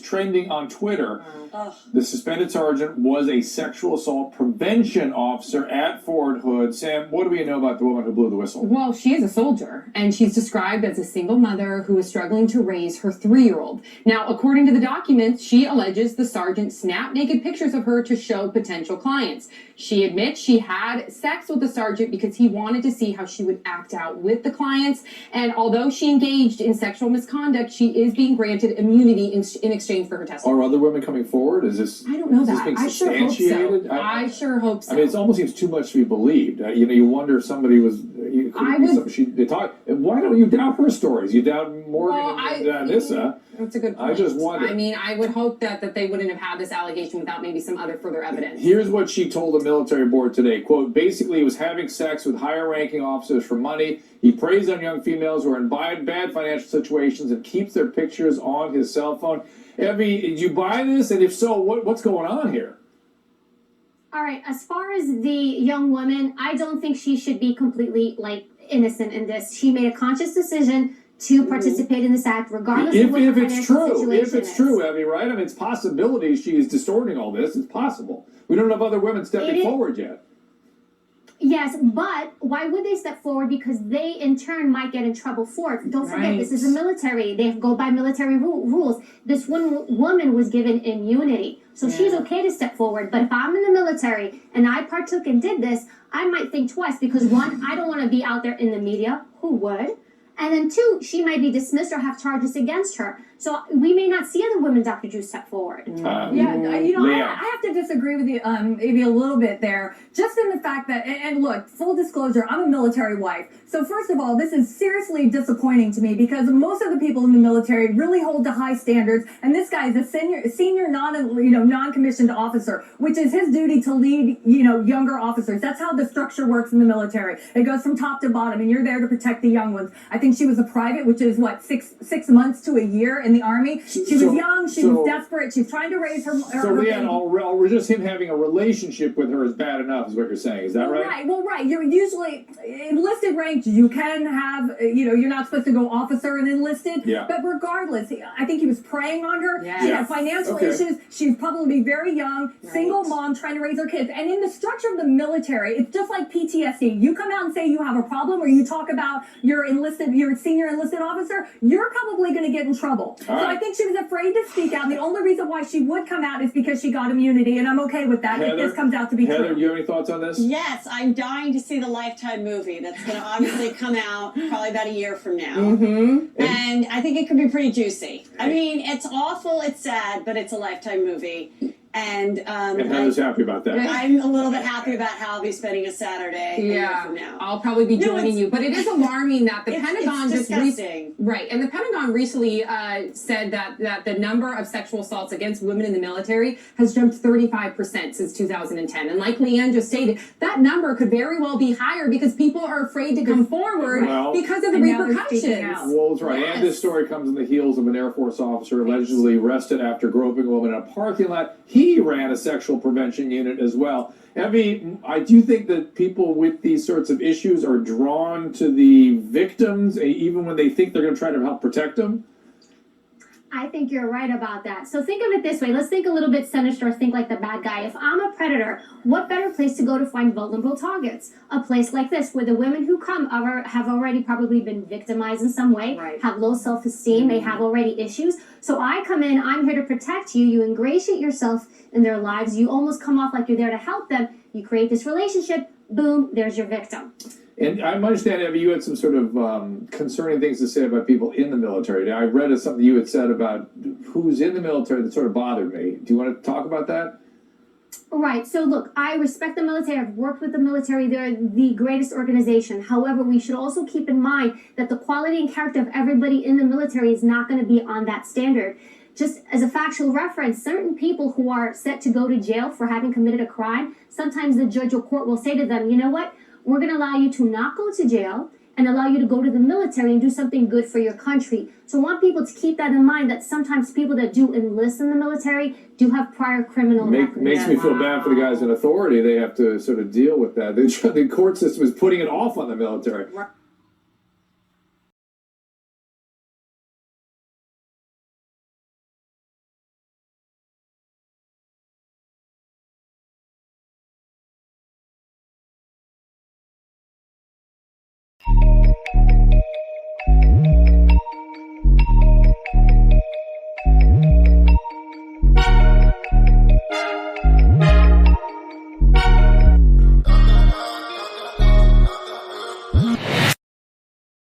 Trending on Twitter. The suspended sergeant was a sexual assault prevention officer at Forthood. Sam, what do we know about the woman who blew the whistle? Well, she is a soldier, and she's described as a single mother who is struggling to raise her 3-year-old. Now, according to the documents, she alleges the sergeant snapped naked pictures of her to show potential clients. She admits she had sex with the sergeant because he wanted to see how she would act out with the clients. And although she engaged in sexual misconduct, she is being granted immunity in exchange for her testimony. Are other women coming forward? Is this? I don't know that. I sure hope so. I sure hope so. I mean, it almost seems too much to be believed. You wonder if somebody was. They talk. Why don't you doubt her stories? You doubt Morgan and Anissa. That's a good point. I just wonder. I mean, I would hope that they wouldn't have had this allegation without maybe some other further evidence. Here's what she told the military board today. Quote, basically he was having sex with higher ranking officers for money. He preys on young females who are in bad financial situations and keeps their pictures on his cell phone. Evie, did you buy this? And if so, what's going on here? All right, as far as the young woman, I don't think she should be completely, innocent in this. She made a conscious decision to participate in this act, regardless of what her financial situation is. If it's true, Evie, right? I mean, it's possibilities she is distorting all this. It's possible. We don't have other women stepping forward yet. Yes, but why would they step forward? Because they, in turn, might get in trouble for it. Don't forget, this is the military. They go by military rules. This one woman was given immunity. So she's okay to step forward. But if I'm in the military and I partook and did this, I might think twice. Because one, I don't want to be out there in the media. Who would? And then two, she might be dismissed or have charges against her. So we may not see other women, Dr. Drew, step forward. I have to disagree with you maybe a little bit there. Just in the fact that, and look, full disclosure, I'm a military wife. So first of all, this is seriously disappointing to me because most of the people in the military really hold to high standards. And this guy is a senior non-commissioned officer, which is his duty to lead, younger officers. That's how the structure works in the military. It goes from top to bottom, and you're there to protect the young ones. I think she was a private, which is what, six months to a year in the Army. She was young, she was desperate, she's trying to raise her Leanne, just him having a relationship with her is bad enough, is what you're saying. Is that right? Right. You're usually enlisted rank. You can have, you're not supposed to go officer and enlisted. Yeah. But regardless, I think he was preying on her. Yes. She had financial issues. She's probably very young, single mom trying to raise her kids. And in the structure of the military, it's just like PTSD. You come out and say you have a problem, or you talk about your senior enlisted officer, you're probably going to get in trouble. I think she was afraid to speak out. And the only reason why she would come out is because she got immunity, and I'm okay with that if this comes out to be true. Heather, do you have any thoughts on this? Yes, I'm dying to see the Lifetime movie that's going to obviously come out probably about a year from now. And I think it could be pretty juicy. I mean, it's awful, it's sad, but it's a Lifetime movie. And Heather's happy about that. I'm a little bit happy about how I'll be spending a Saturday a year from now. I'll probably be joining you. But it is alarming that the Pentagon it's disgusting. And the Pentagon recently said that the number of sexual assaults against women in the military has jumped 35% since 2010. And like Leanne just stated, that number could very well be higher because people are afraid to come forward because of the repercussions. Well, that's right. And this story comes on the heels of an Air Force officer allegedly arrested after groping a woman in a parking lot. He ran a sexual prevention unit as well. Evie, I do think that people with these sorts of issues are drawn to the victims, even when they think they're going to try to help protect them. I think you're right about that. So think of it this way. Let's think a little bit sinister, think like the bad guy. If I'm a predator, what better place to go to find vulnerable targets? A place like this where the women who come have already probably been victimized in some way, have low self-esteem, they have already issues. So I come in, I'm here to protect you. You ingratiate yourself in their lives. You almost come off like you're there to help them. You create this relationship. Boom, there's your victim. And I understand, Evie, you had some sort of concerning things to say about people in the military. Now, I read something you had said about who's in the military that sort of bothered me. Do you want to talk about that? Right. So look, I respect the military. I've worked with the military. They're the greatest organization. However, we should also keep in mind that the quality and character of everybody in the military is not going to be on that standard. Just as a factual reference, certain people who are set to go to jail for having committed a crime, sometimes the judge or court will say to them, you know what? We're going to allow you to not go to jail and allow you to go to the military and do something good for your country. So I want people to keep that in mind, that sometimes people that do enlist in the military do have prior criminal records. Makes me feel bad for the guys in authority. They have to sort of deal with that. The court system is putting it off on the military.